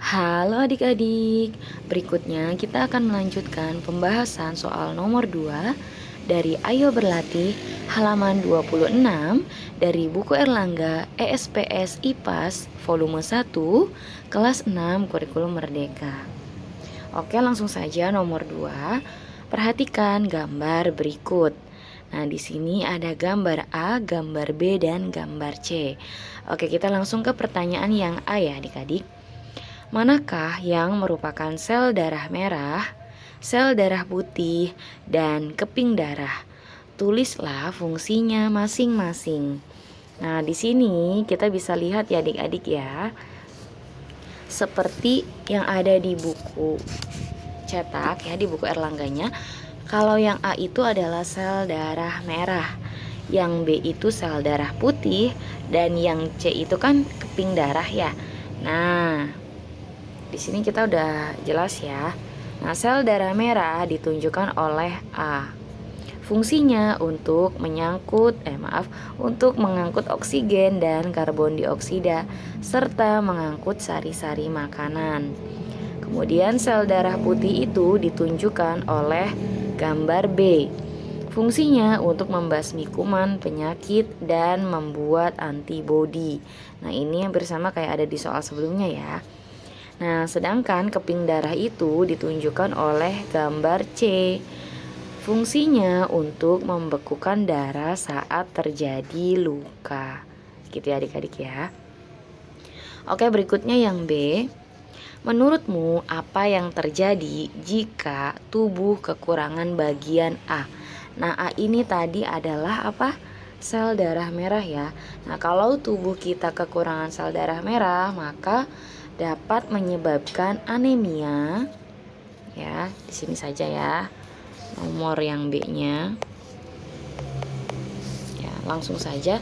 Halo adik-adik, berikutnya kita akan melanjutkan pembahasan soal nomor 2 dari Ayo Berlatih halaman 26 dari buku Erlangga ESPS IPAS volume 1 kelas 6 Kurikulum Merdeka. Oke, langsung saja nomor 2. Perhatikan gambar berikut. Nah, di sini ada gambar A, gambar B, dan gambar C. Oke, kita langsung ke pertanyaan yang A ya adik-adik. Manakah yang merupakan sel darah merah, sel darah putih, dan keping darah? Tulislah fungsinya masing-masing. Nah, di sini kita bisa lihat ya adik-adik ya. Seperti yang ada di buku cetak ya, di buku Erlangganya. Kalau yang A itu adalah sel darah merah, yang B itu sel darah putih, dan yang C itu kan keping darah ya. Nah, di sini kita udah jelas ya. Nah, sel darah merah ditunjukkan oleh A. Fungsinya untuk untuk mengangkut oksigen dan karbon dioksida serta mengangkut sari-sari makanan. Kemudian sel darah putih itu ditunjukkan oleh gambar B. Fungsinya untuk membasmi kuman, penyakit, dan membuat antibodi. Nah, ini yang bersama kayak ada di soal sebelumnya ya. Nah, sedangkan keping darah itu ditunjukkan oleh gambar C. Fungsinya untuk membekukan darah saat terjadi luka. Gitu ya adik-adik ya. Oke, berikutnya yang B. Menurutmu apa yang terjadi jika tubuh kekurangan bagian A? Nah, A ini tadi adalah apa? Sel darah merah ya. Nah, kalau tubuh kita kekurangan sel darah merah, maka dapat menyebabkan anemia. Ya, di sini saja ya. Nomor yang B-nya. Ya, langsung saja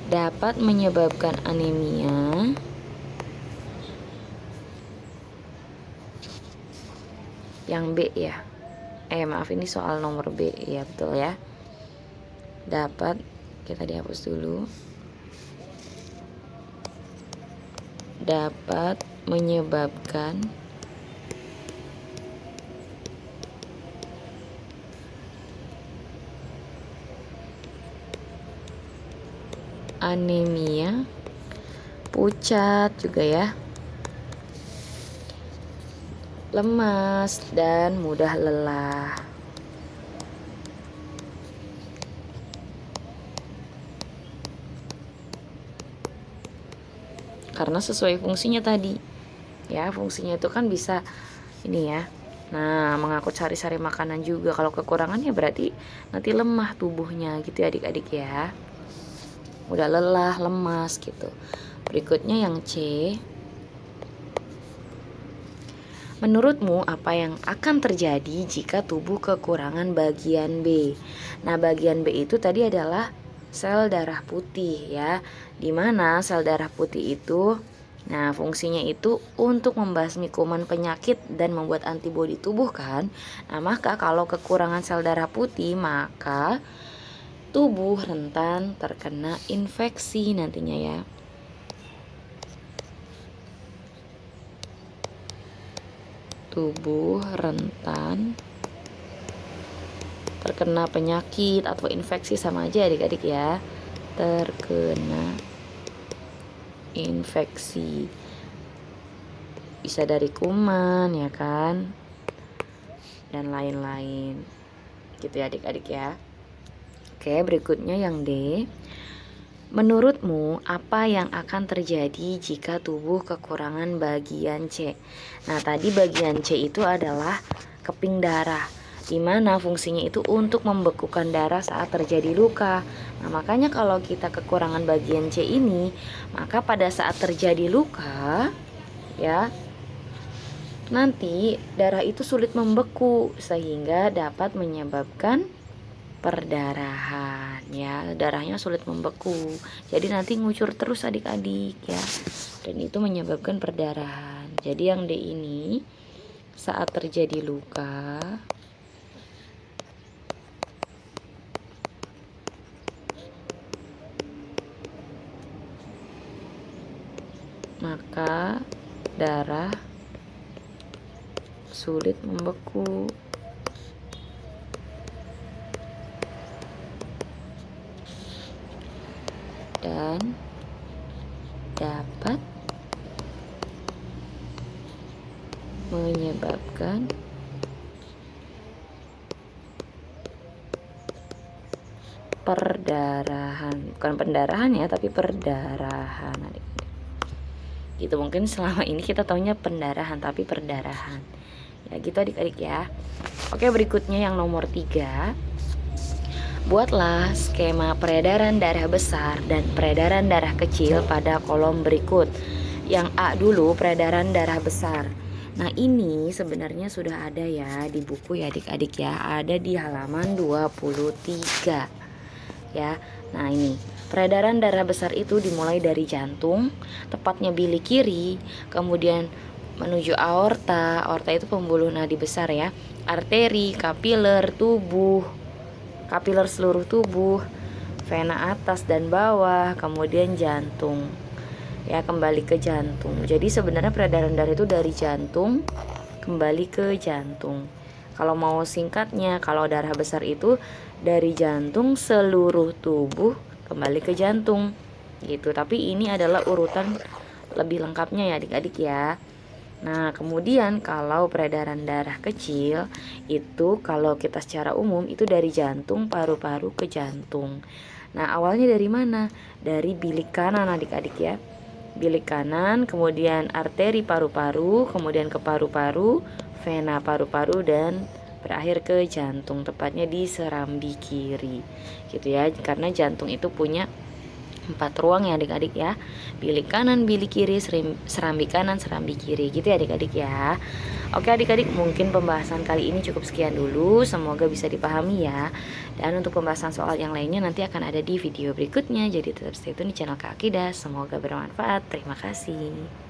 dapat menyebabkan anemia. Yang B ya. Maaf, ini soal nomor B ya, betul ya. Dapat, kita dihapus dulu. Dapat menyebabkan anemia, pucat juga ya, lemas, dan mudah lelah. Karena sesuai fungsinya tadi ya, fungsinya itu kan bisa ini ya. Nah, mengangkut sari-sari makanan juga. Kalau kekurangan ya berarti nanti lemah tubuhnya gitu ya adik-adik ya. Udah lelah, lemas gitu. Berikutnya yang C. Menurutmu apa yang akan terjadi jika tubuh kekurangan bagian B? Nah, bagian B itu tadi adalah sel darah putih ya. Dimana sel darah putih itu, nah fungsinya itu untuk membasmi kuman penyakit dan membuat antibodi tubuh kan. Nah, maka kalau kekurangan sel darah putih, maka tubuh rentan terkena infeksi nantinya ya. Tubuh rentan terkena penyakit atau infeksi, sama aja adik-adik ya. Terkena infeksi. Bisa dari kuman ya kan. Dan lain-lain. Gitu ya adik-adik ya. Oke, berikutnya yang D. Menurutmu apa yang akan terjadi jika tubuh kekurangan bagian C? Nah, tadi bagian C itu adalah keping darah, di mana fungsinya itu untuk membekukan darah saat terjadi luka. Nah, makanya kalau kita kekurangan bagian C ini, maka pada saat terjadi luka ya, nanti darah itu sulit membeku sehingga dapat menyebabkan perdarahan ya, darahnya sulit membeku, jadi nanti ngucur terus adik-adik ya, dan itu menyebabkan perdarahan. Jadi yang D ini saat terjadi luka maka darah sulit membeku. Dan dapat menyebabkan perdarahan, bukan pendarahan ya, tapi perdarahan adik-adik. Gitu, mungkin selama ini kita taunya pendarahan tapi perdarahan ya, gitu adik-adik ya. Oke, berikutnya yang nomor 3. Buatlah skema peredaran darah besar dan peredaran darah kecil pada kolom berikut. Yang A dulu, peredaran darah besar. Nah, ini sebenarnya sudah ada ya di buku ya adik-adik ya. Ada di halaman 23 ya. Nah, ini peredaran darah besar itu dimulai dari jantung, tepatnya bilik kiri, kemudian menuju aorta. Aorta itu pembuluh nadi besar ya. Arteri, kapiler seluruh tubuh, vena atas dan bawah, kemudian jantung. Ya, kembali ke jantung. Jadi sebenarnya peredaran darah itu dari jantung kembali ke jantung. Kalau mau singkatnya, kalau darah besar itu dari jantung seluruh tubuh kembali ke jantung. Gitu. Tapi ini adalah urutan lebih lengkapnya ya adik-adik ya. Nah, kemudian kalau peredaran darah kecil itu kalau kita secara umum itu dari jantung, paru-paru ke jantung. Nah, awalnya dari mana? Dari bilik kanan adik-adik ya. Bilik kanan, kemudian arteri paru-paru, kemudian ke paru-paru, vena paru-paru, dan berakhir ke jantung, tepatnya di serambi kiri. Gitu ya, karena jantung itu punya 4 ruang ya adik-adik ya. Bilik kanan, bilik kiri, serambi kanan, serambi kiri. Gitu ya adik-adik ya. Oke adik-adik, mungkin pembahasan kali ini cukup sekian dulu. Semoga bisa dipahami ya. Dan untuk pembahasan soal yang lainnya nanti akan ada di video berikutnya. Jadi tetap stay tune di channel Kak Akidah. Semoga bermanfaat. Terima kasih.